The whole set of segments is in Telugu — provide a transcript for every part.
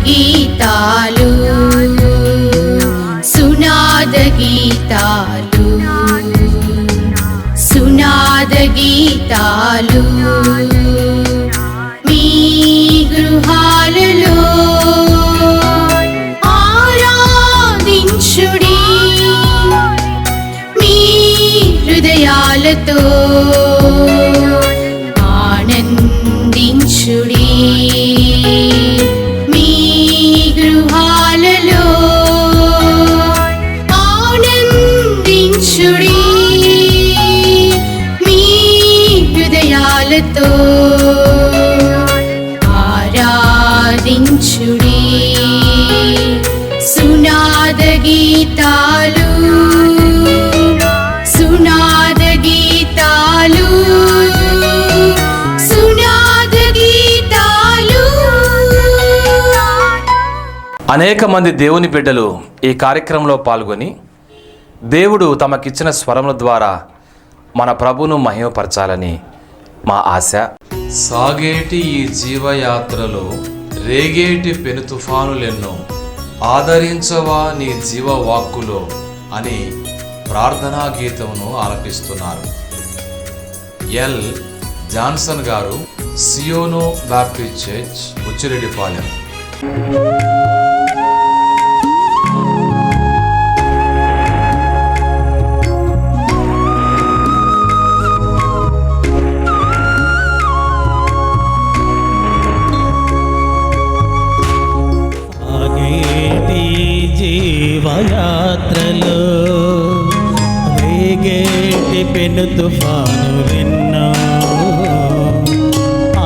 గీతాలు సునాద గీతాలు సునాద గీతాలు మీ గృహాలలో ఆరాధించుడి మీ హృదయాలతో ఆనందించుడి మీ గృహాలలో ఆనందించుడి మీ హృదయాలతో ఆరాధించుడి సునాద గీతాలు సునాద గీతాలు సునాద గీతాలు. అనేక మంది దేవుని బిడ్డలు ఈ కార్యక్రమంలో పాల్గొని దేవుడు తమకిచ్చిన స్వరముల ద్వారా మన ప్రభును మహిమపరచాలని మా ఆశ. సాగేటి ఈ జీవయాత్రలో రేగేటి పెను తుఫానులెన్నో ఆదరించవా నీ జీవవాక్కులో అని ప్రార్థనా గీతమును ఆలపిస్తున్నారు. ఎల్ జాన్సన్ గారు, సియోను బాప్టిస్ట్ చర్చ్, బుచ్చిరెడ్డిపాలెం. జీవయాత్రలో రేగేటి పెను తుఫాను విన్నో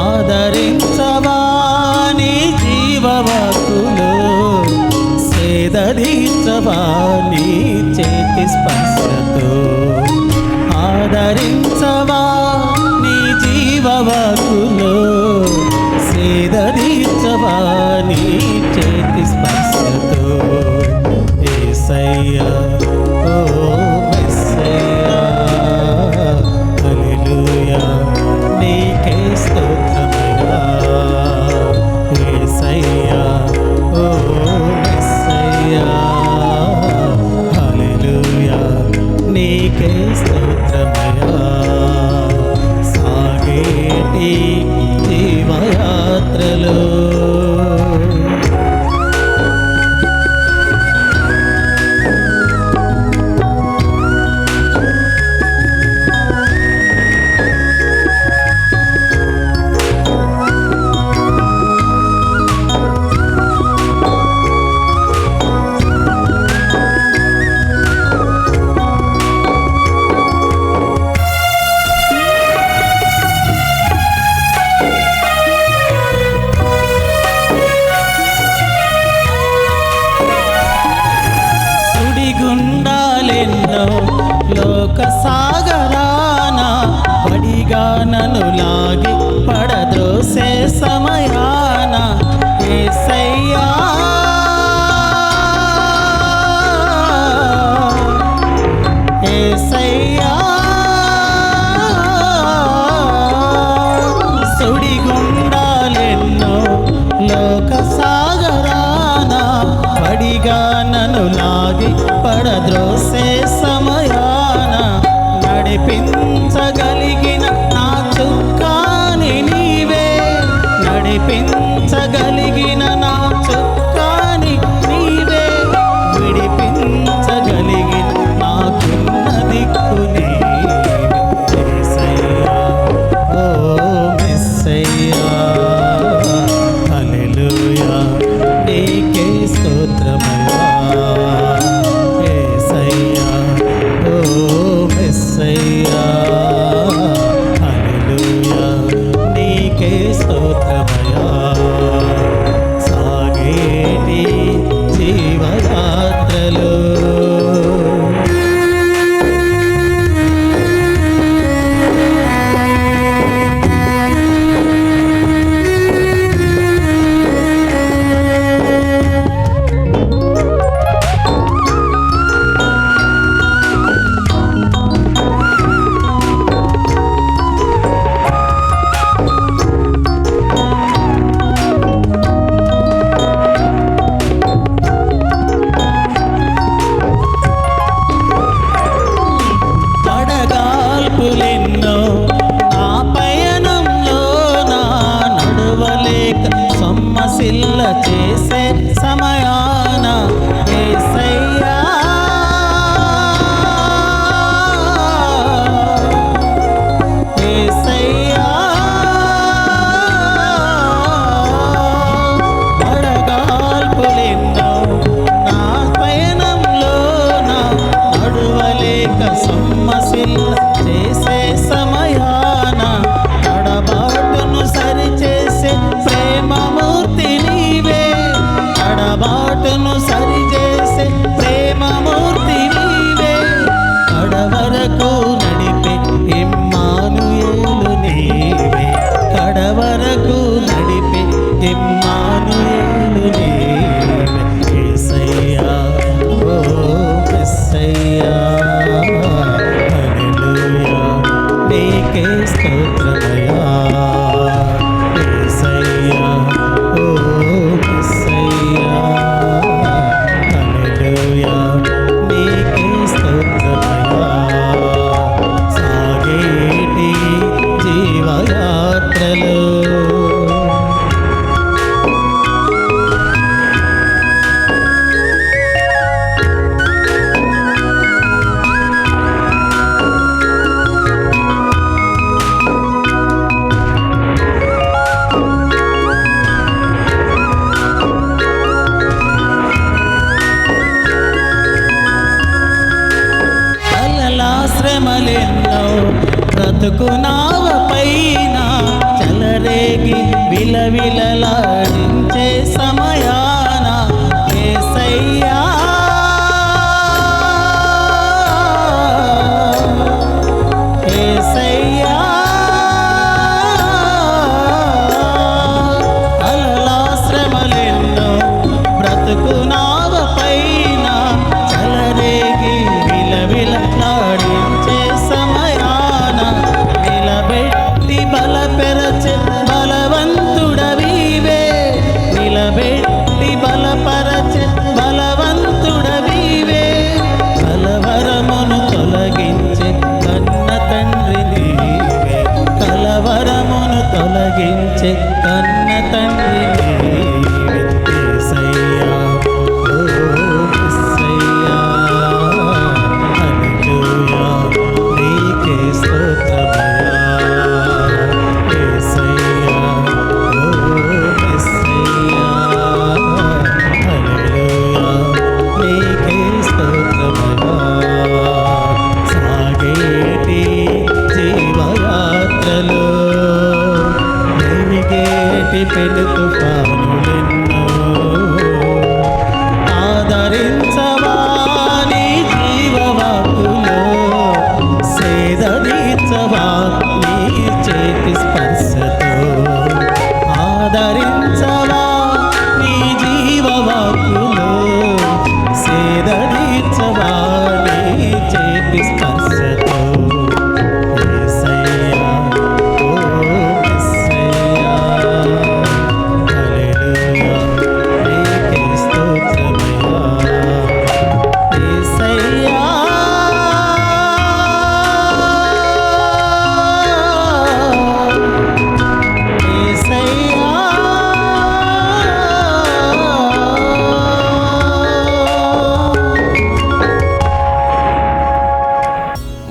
ఆదరించవా నీ జీవవాక్కులో సేదరించవా నీ చేతి స్పర్శతో ఆదరించవా నీ జీవవాక్కులో సేదరించవా నీ చేతి స్పర్శతో యేసయ్యా ఓ మెస్సయ్యా హల్లెలూయా నీకే స్తోత్రమయ్యా యేసయ్యా ఓ మెస్సయ్యా హల్లెలూయా నీకే స్తోత్రమయ్యా సాగేటి జీవయాత్రలో గుండాలెన్నో లోక సాగరాన పడిగా నన్ను లాగి పడద్రోసే సమయాన యేసయ్యా యేసయ్యా సుడిగుండాలెన్నో లోక సాగరాన పడిగా నన్ను లాగి పడద్రోసే సమయాన నడిపించగలిగిన నా చుక్కాని నీవే నడిపించగలిగిన నా చుక్కాని నీవే విడిపించగలిగిన నాకున్న దిక్కు నీవే యేసయ్యా ఓ మెస్సయ్యా హల్లెలూయా నీకే స్తోత్రమయ్యా యేసయ్యా స్తోత్రమయ్యా యేసయ్యా ఓ యేసయ్యా హల్లెలూయా నీకే స్తోత్రమయ్యా సాగేటి జీవయాత్రలో శ్రమలెన్నో బ్రతుకు నావ పైన చెలరేగి విలవిలలాడించే సమయాన యేసయ్యా యేసయ్యా అలలా శ్రమలెన్నో బ్రతుకు నావ పైన చెలరేగి విలవిలలాడించే సమయాన నిలబెట్టి బలపెరచె బలవంతుడవీవే నిలబెట్టి బలపరచె బలవంతుడవీవే కలవరమును తొలగించే కన్న తండ్రి నీవే కలవరమును తొలగించే కన్న తండ్రి నీవే యేసయ్యా ఓ యేసయ్యా హల్లెలూయా నీకే స్తోత్రమయ్యా యేసయ్యా ఓ యేసయ్యా హల్లెలూయా నీకే స్తోత్రమయ్యా సాగేటి జీవయాత్రలో వెలిగేటి పెను తుఫానులెన్నో ఆదరించవా నీ జీవవాకులో సేదీర్చవా నీ చేతి స్పర్శతో ఆదరించవా నీ జీవవాకులో సేదీర్చవా నీ చేతి స్పర్శతో యేసయ్యా ఓ యేసయ్యా హల్లెలూయా నీకే స్తోత్రమయ్యా యేసయ్యా యేసయ్యా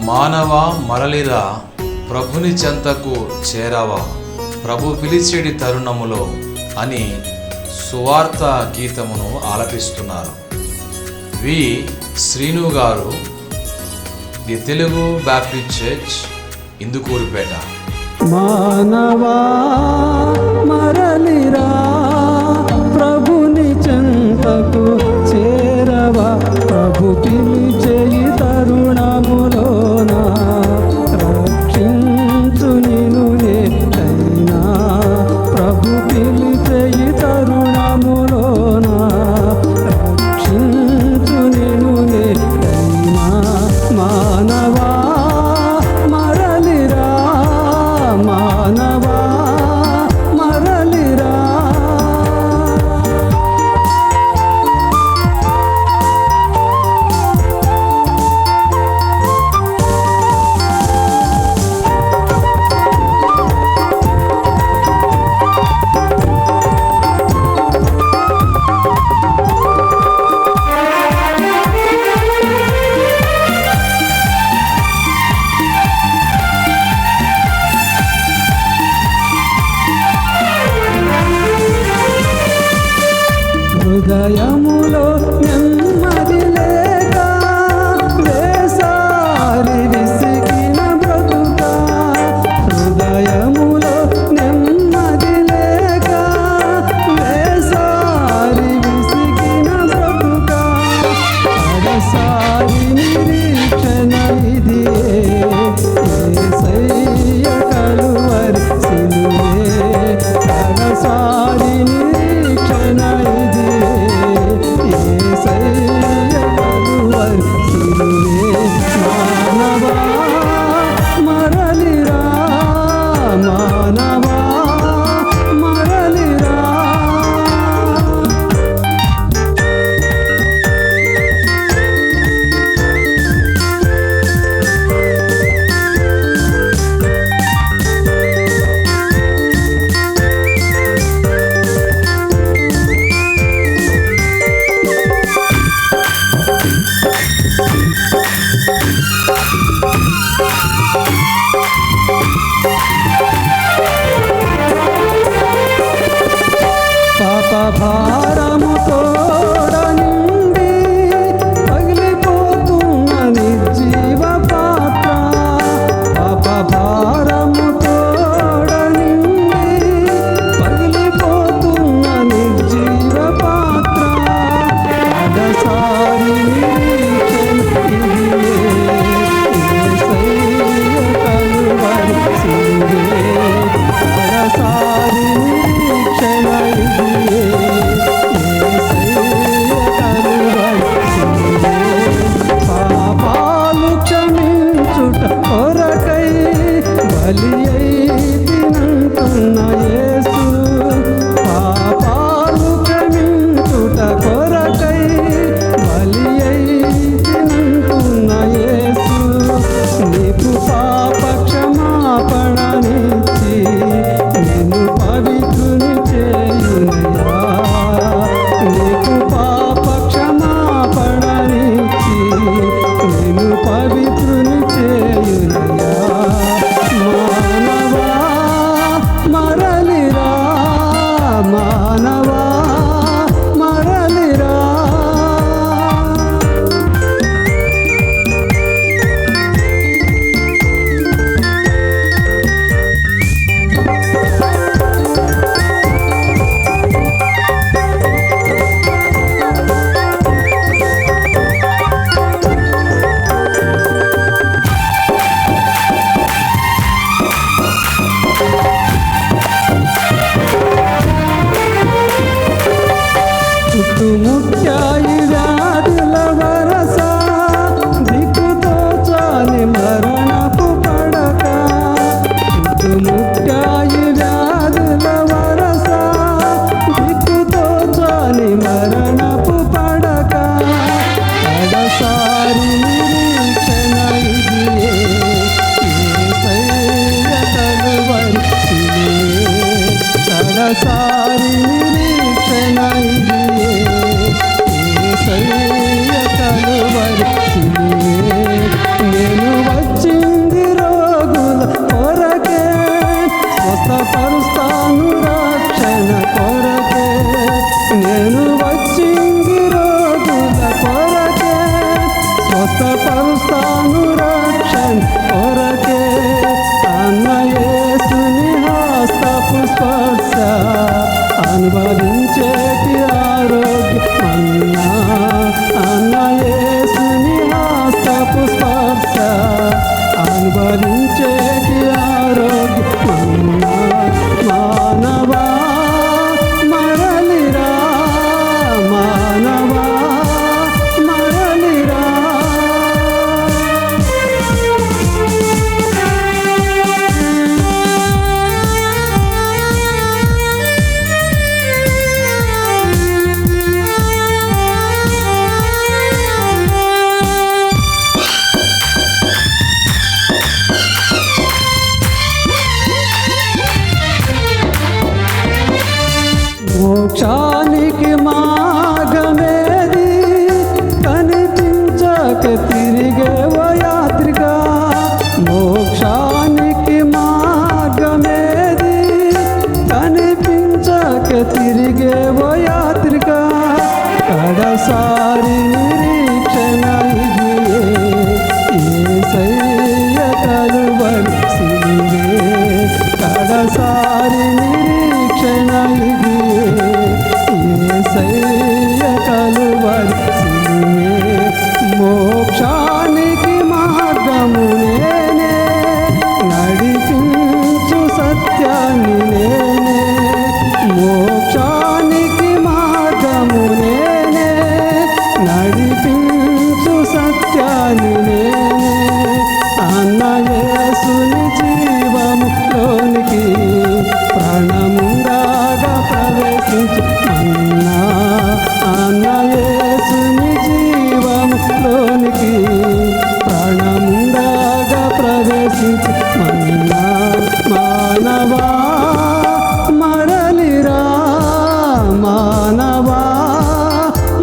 మానవా మరలిరా ప్రభుని చెంతకు చేరావా ప్రభు పిలిచేడి తరుణములో అని సువార్త గీతమును ఆలపిస్తున్నారు. వి శ్రీను గారు, the Telugu Baptist church, Indukurupeta. మానవా మరలిరా ప్రభుని చెంతకు చేరవా ప్రభు పిలిచే ఈ తరుణములోన రక్షించు నిన్ను నేనైనా ప్రభు పిలిచే ఈ తరుణములోన రక్షించు నిన్ను నేనైనా మానవా మరలిరా మానవా మరలిరా కన్న యేసు పాపాలు క్షమించుట కొరకై బలి అయినంటున్న యేసు నీకు పాప క్షమాపణనిచ్చి నిన్ను పవిత్రుని చేయునయా నీకు పాప క్షమాపణనిచ్చి నిన్ను పవిత్రుని చేయునయా మానవా మరలిరా మానవా మరలిరా చుట్టుముట్టాయి వ్యాధుల వరస దిక్కుతో చాలి మరణపు పడక చుట్టుముట్టాయి వ్యాధుల వరస దిక్కుతో చాలి మరణపు పడక కడసారి నిరీక్షణ ఇదియే యేసయ్య కలువరి సిలువే కడసారి నిరీక్షణ ఇదియే యేసయ్య కలువరి సిలువే నేను వచ్చింది రోగుల కొరకే స్వస్థపరుస్తాను రక్షణ కొరకే నేను వచ్చింది రోగుల కొరకే స్వస్థపరుస్తాను రక్షణ కొరకే అన్న యేసుని హస్తపు స్పర్శ అనుభవించేటి ఆరోగ్యమన్నా అన్న యేసుని హస్తపు స్పర్శ అనుభవించేటి ఆరోగ్యమన్నా మానవా మరలిరా మానవా మరలిరా మోక్షానికి మార్గమేది కనిపించక తిరిగేవో యాత్రిక మోక్షానికి మార్గమేది కనిపించక తిరిగేవో యాత్రిక కడసారి నిరీక్షణ ఇదియే యేసయ్య కలువరి సిలువే కడసారి నిరీక్షణ ఇదియే యేసయ్య కలువరి సిలువే మోక్షానికి మార్గము నేనే నడిపించు సత్యాన్ని నేనే మోక్షానికి మార్గము నేనే నడిపించు సత్యాన్ని నేనే అన్న యేసుని జీవములోనికి ప్రాణముందాగా ప్రవేశించు అన్న యేసుని జీవములోనికి ప్రాణముందాగా ప్రవేశించు మానవా మరలిరా మానవా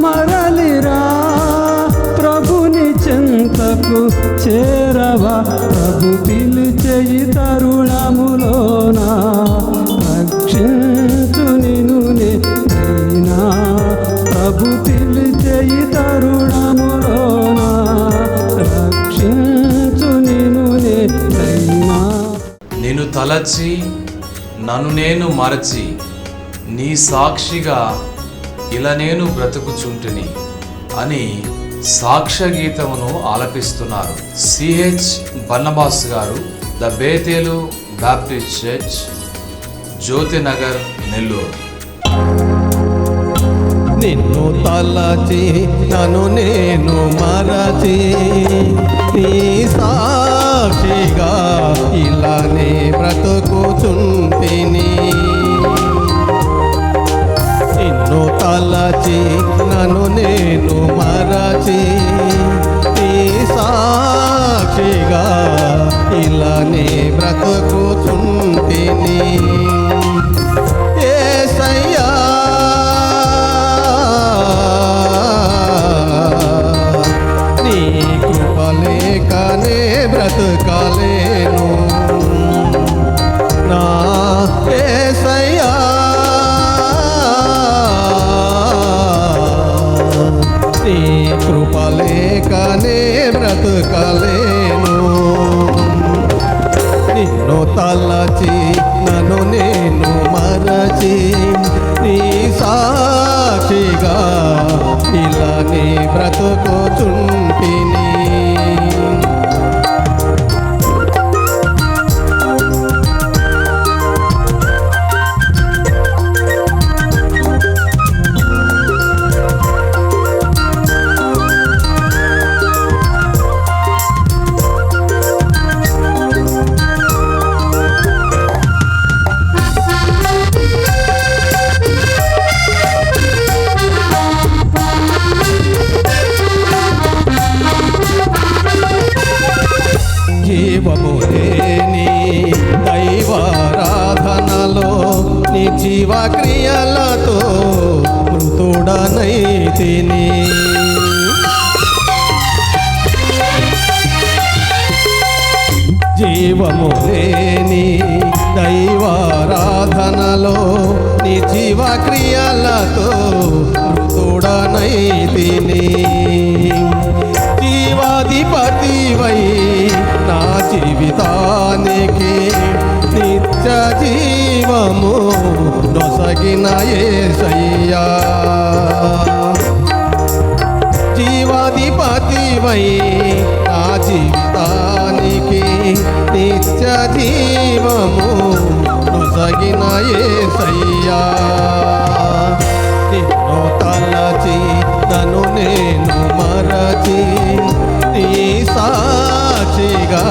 మరలిరా ప్రభుని చెంతకు చేరవా ప్రభు పిలిచే ఈ తరుణములోన రక్షించు నిన్ను నేనైనా ప్రభు పిలిచే ఈ తరుణములోన రక్షించు నిన్ను నేనైనా నిన్ను తలచి నన్ను నేను మరచి నీ సాక్షిగా ఇలా నేను బ్రతుకుచుంటిని అని సాక్ష్య గీతమును ఆలపిస్తున్నారు సిహెచ్ బన్నబాస్ గారు, the Bethel Baptist church, Jyothinagar, Nellore. నిన్ను తలచి నన్ను నేను మరచి నీ సాక్షిగా ఇలానే బ్రతుకుచుంటిని తలచి నన్ను నేను మరచి నీ సాక్షిగా ఇలా నీ బ్రతుకుచుంటిని. జీవము లేని దైవారాధనలో నీ జీవక్రియలతో మృతుడనైతిని. జీవము లేని దైవారాధనలో నీ జీవక్రియలతో మృతుడనైతిని. జీవాధిపతివై నా జీవితానికి నిత్య జీవము నొసగిన యేసయ్యా. జీవాధిపతివై నా జీవితానికి నిత్య జీవము నొసగిన యేసయ్యా. నిన్ను తలచి నన్ను నేను మరచి నీ సాక్షిగా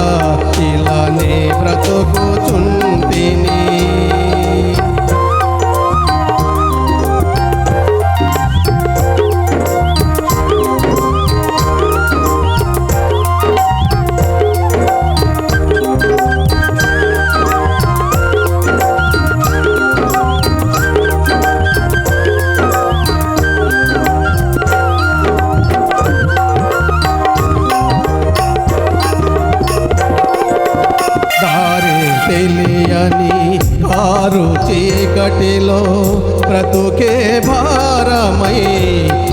ఇలా నే బ్రతుకుచుంటిని. తెలియని కారు చీకటిలో బ్రతుకే భారమై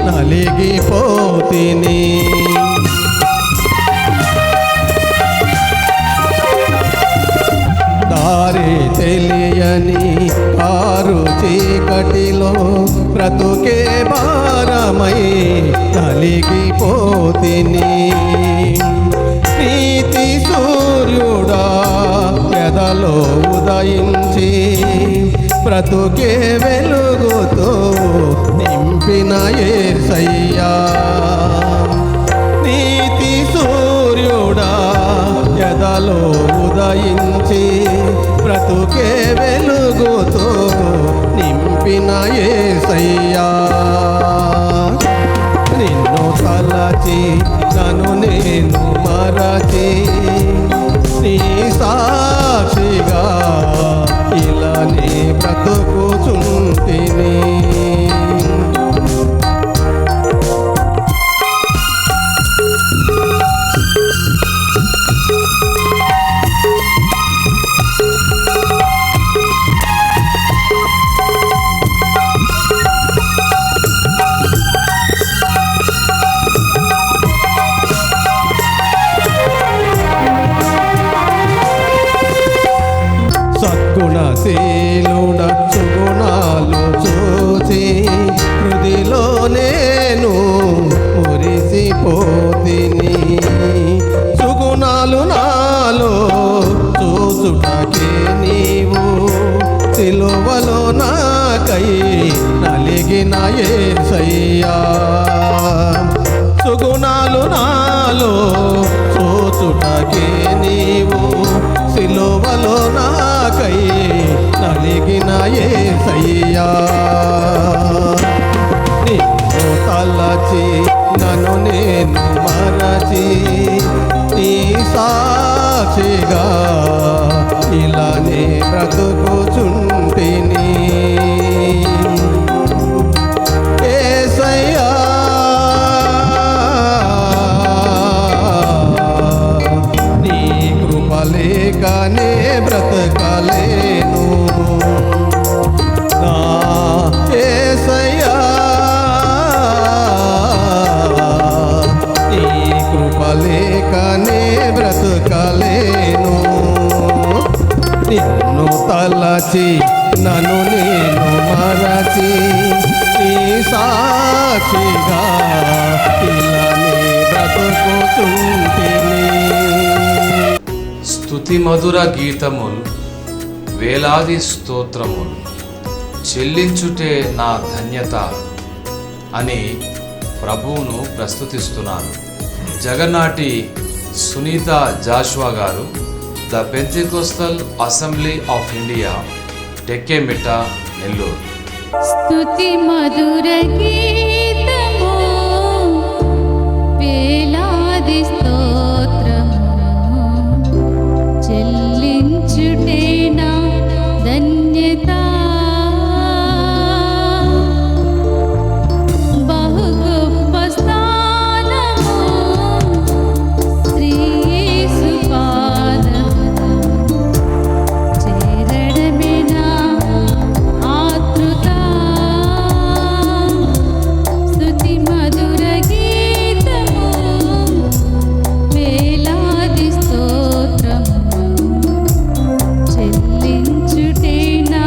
నలిగిపోతిని. దారి తెలియని కారు చీకటిలో బ్రతుకే భారమై నలిగిపోతిని. నీతి సూర్యుడా ఎదలో ఉదయించి బ్రతుకే వెలుగుతో నింపిన యేసయ్యా. నీతి సూర్యుడా ఎదలో ఉదయించి బ్రతుకే వెలుగుతో నింపిన యేసయ్యా. నిన్ను తలచి నన్ను నేను మరచి నీ సాక్షిగా ఇలా నీ బ్రతుకుచుంటిని. సద్గుణశీలుడ సుగుణాలు చూసి హృదిలో నేను మురిసిపోతిని. సుగుణాలు నాలో చూసుటకే నీవు సిలువలో నాకై నలిగిన యేసయ్యా. సుగుణాలు నాలో చూసుటకే నీవు సిలువలో నాకై నలిగిన యేసయ్యా. నిన్ను తలచి నన్ను నేను మరచి నీ సాక్షిగా ఇలా నే బ్రతుకుచుంటిని. యేసయ్యా నీ కృప లేకనే బ్రతకలేను. నా యేసయ్యా నీ కృప లేకనే బ్రతకలేను. నిన్ను తలచి నన్ను నేను మరచి నీ సాక్షిగా ఇలానే బ్రతుకుచుంటిని. స్తుతి మధుర గీతముల్ వేలాది స్తోత్రముల్ చెల్లించుటే నా ధన్యత అని ప్రభువును ప్రస్తుతిస్తున్నాను. జగన్నాటి సునీత జాషువా గారు, the Pentecostal Assembly of India, Tekkemitta, Nellore. స్తుతి మధుర గీతము వేలాది స్తోత్రము చెల్లించుటే నా ధన్యత. బహు గొప్ప స్థానము శ్రీ యేసు పాదము చేరడమే నా ఆతృత. స్తుతి మధుర గీతము వేలాది స్తోత్రము చెల్లించుటే నా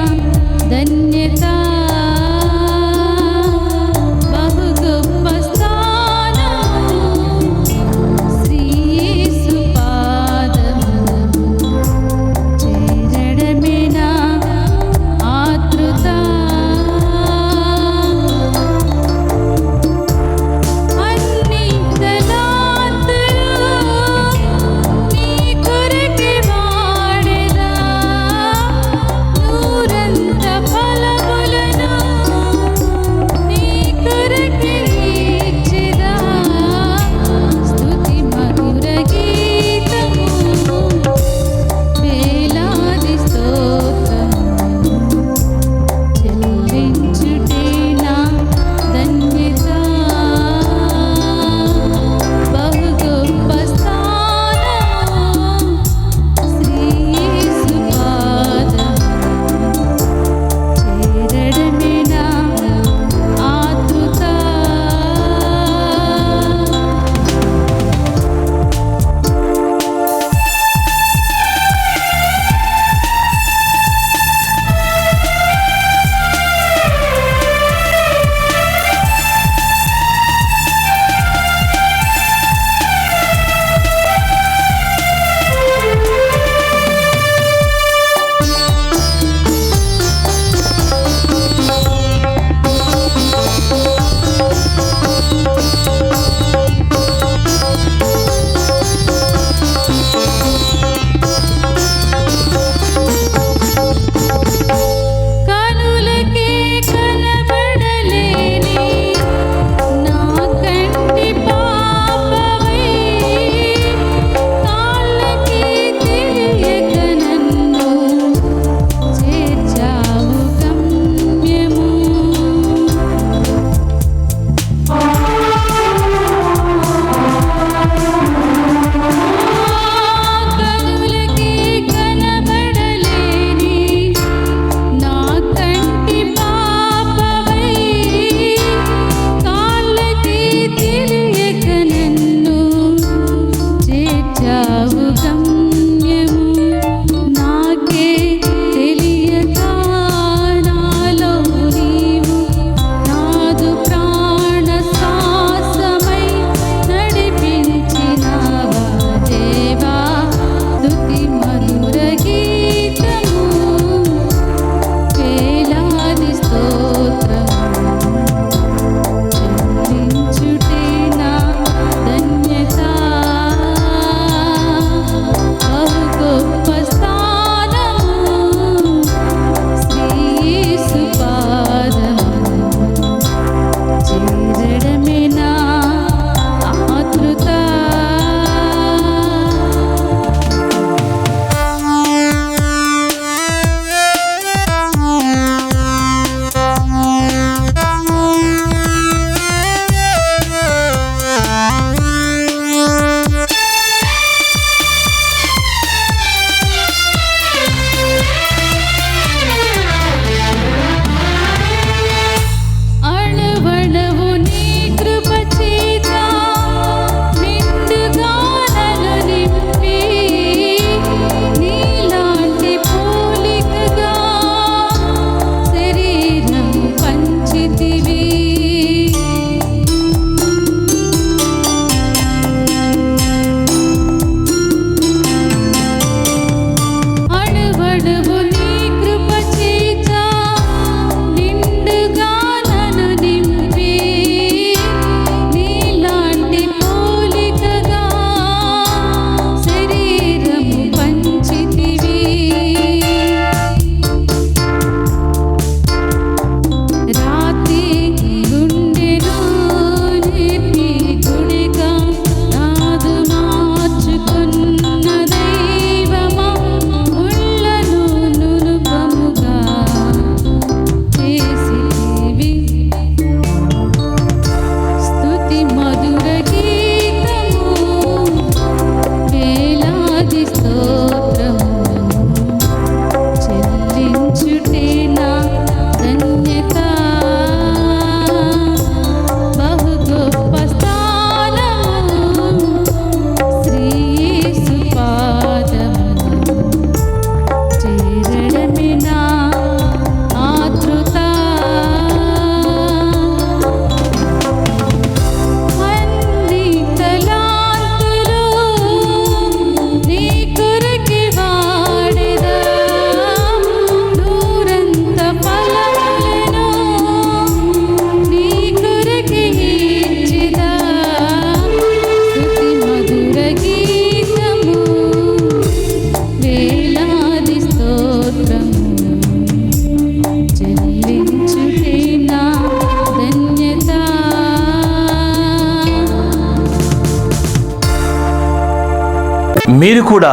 మీరు కూడా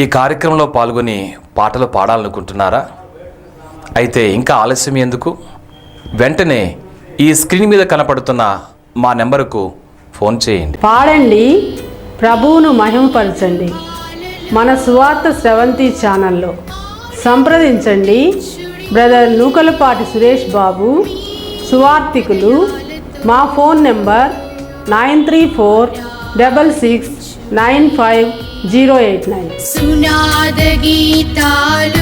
ఈ కార్యక్రమంలో పాల్గొని పాటలు పాడాలనుకుంటున్నారా? అయితే ఇంకా ఆలస్యం ఎందుకు? వెంటనే ఈ స్క్రీన్ మీద కనపడుతున్న మా నెంబరుకు ఫోన్ చేయండి. పాడండి, ప్రభువును మహిమపరచండి. మన సువార్త స్రవంతి ఛానల్లో సంప్రదించండి. బ్రదర్ నూకలపాటి సురేష్ బాబు, సువార్తికులు. మా ఫోన్ నెంబర్ 9346695089. సునాద గీతాలు